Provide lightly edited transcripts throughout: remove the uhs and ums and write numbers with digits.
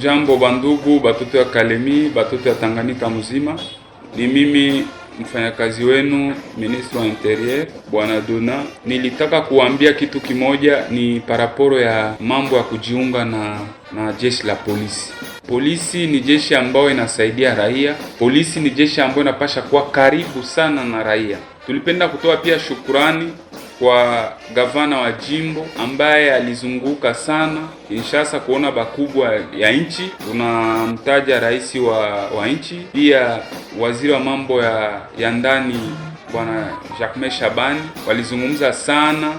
Jambo bandugu, batoto ya Kalemi, batoto ya Tanganyika mzima. Ni mimi mfanyakazi wenu, Ministre wa Interieur, Bwana Dona. Nilitaka kuambia kitu kimoja, ni paraporo ya mambo ya kujiunga na jeshi la polisi. Polisi ni jeshi ambayo inasaidia raia. Polisi ni jeshi ambayo inapasha kuwa karibu sana na raia. Tulipenda kutoa pia shukurani kwa gavana wa jimbo ambaye alizunguka sana Kinshasa kuona bakubwa ya nchi. Tunamtaja rais wa nchi, pia waziri wa mambo ya ndani Bwana Jacques Shabani. Walizungumza sana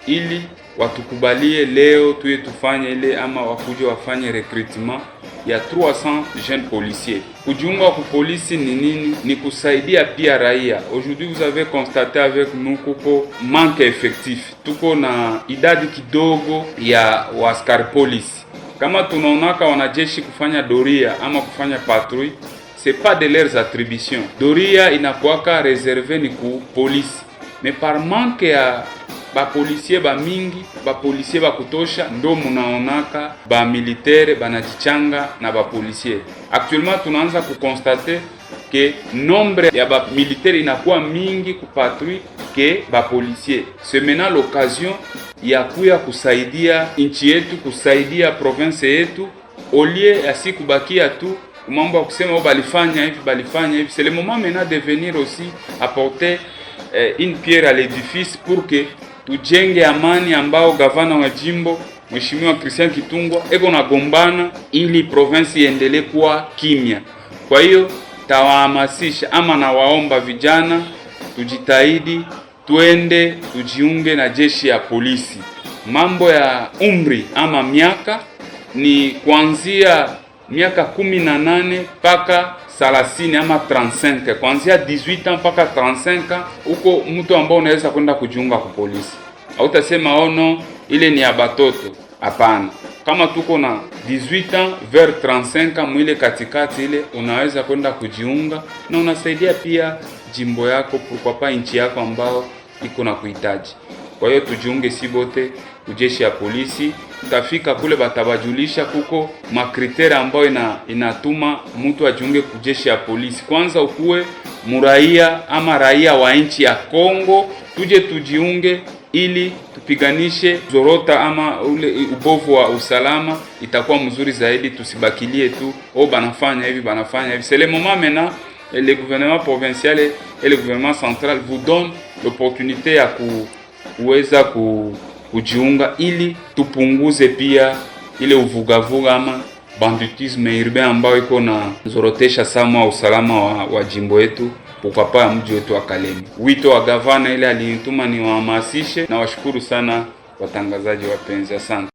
ili watukubalie leo tuye tufanye ile ama wakuje wafanye recruitment ya 300 jeunes policiers. Kujiunga kwa polisi ni nini? Ni kusaidia pia raia. Aujourd'hui vous avez constaté avec nous kuko manque effectif. Tuko na idadi kidogo ya askari polisi. Kama tunaonaka wanajeshi kufanya doria ama kufanya patrouille, c'est pas de leurs attributions. Doria inakuwaka reserve ni ku polisi. Mais par manque ya ba policier ba mingi, ba policier ba kutosha, ndo munaonaka ba militaire banajichanga na ba policier. Actuellement tunaanza kuconstater que nombre ya ba militaire inakuwa mingi ku patrouille que ba policier. C'est maintenant l'occasion ya kuya kusaidia nchi yetu, kusaidia province yetu, au lieu ya si kubakia tu mambo ya kusema balifanya hivi. C'est le moment maintenant de venir aussi apporter une pierre à l'édifice pour que tujenge amani ambao gavana wa jimbo Mheshimiwa Christian Kitungwa eko na gombana ili province iendelee kuwa kimya. Kwa hiyo tawahamasisha ama nawaomba vijana tujitahidi tuende tujiunge na jeshi ya polisi. Mambo ya umri ama miaka ni kuanzia miaka 18 mpaka 30 ama 35, kuanzia 18 ans mpaka 35 huko mtu ambao unaweza kwenda kujiunga kwa polisi. Hautasema ono ile ni ya batoto. Hapana. Kama tuko na 18 ans vers 35 mwile katikati ile unaweza kwenda kujiunga na unasaidia pia jimbo yako kwa nchi yako ambao iko na kuhitaji. Kwa hiyo tujiunge si bote kujeshi ya polisi. Utafika kule batabajulisha kuko makriteri ambayo inatuma mtu ajiunge kujeshi ya polisi. Kwanza ukuwe muraia ama raia wa nchi ya Kongo, tuje tujiunge ili tupiganishe zorota ama ule ubovu wa usalama. Itakuwa mzuri zaidi, tusibakilie tu banafanya hivi. C'est le moment maintenant, le gouvernement provincial et le gouvernement central vous donnent l'opportunité ya kuweza kujiunga ili tupunguze pia ile uvugavuga ama banditisme urbain ambayo iko na zorotesha sama usalama wa jimbo yetu ya mji wetu wa Kalemi. Wito wa gavana ile alinituma ni wahamasishe, na washukuru sana watangazaji wapenzi. Asante.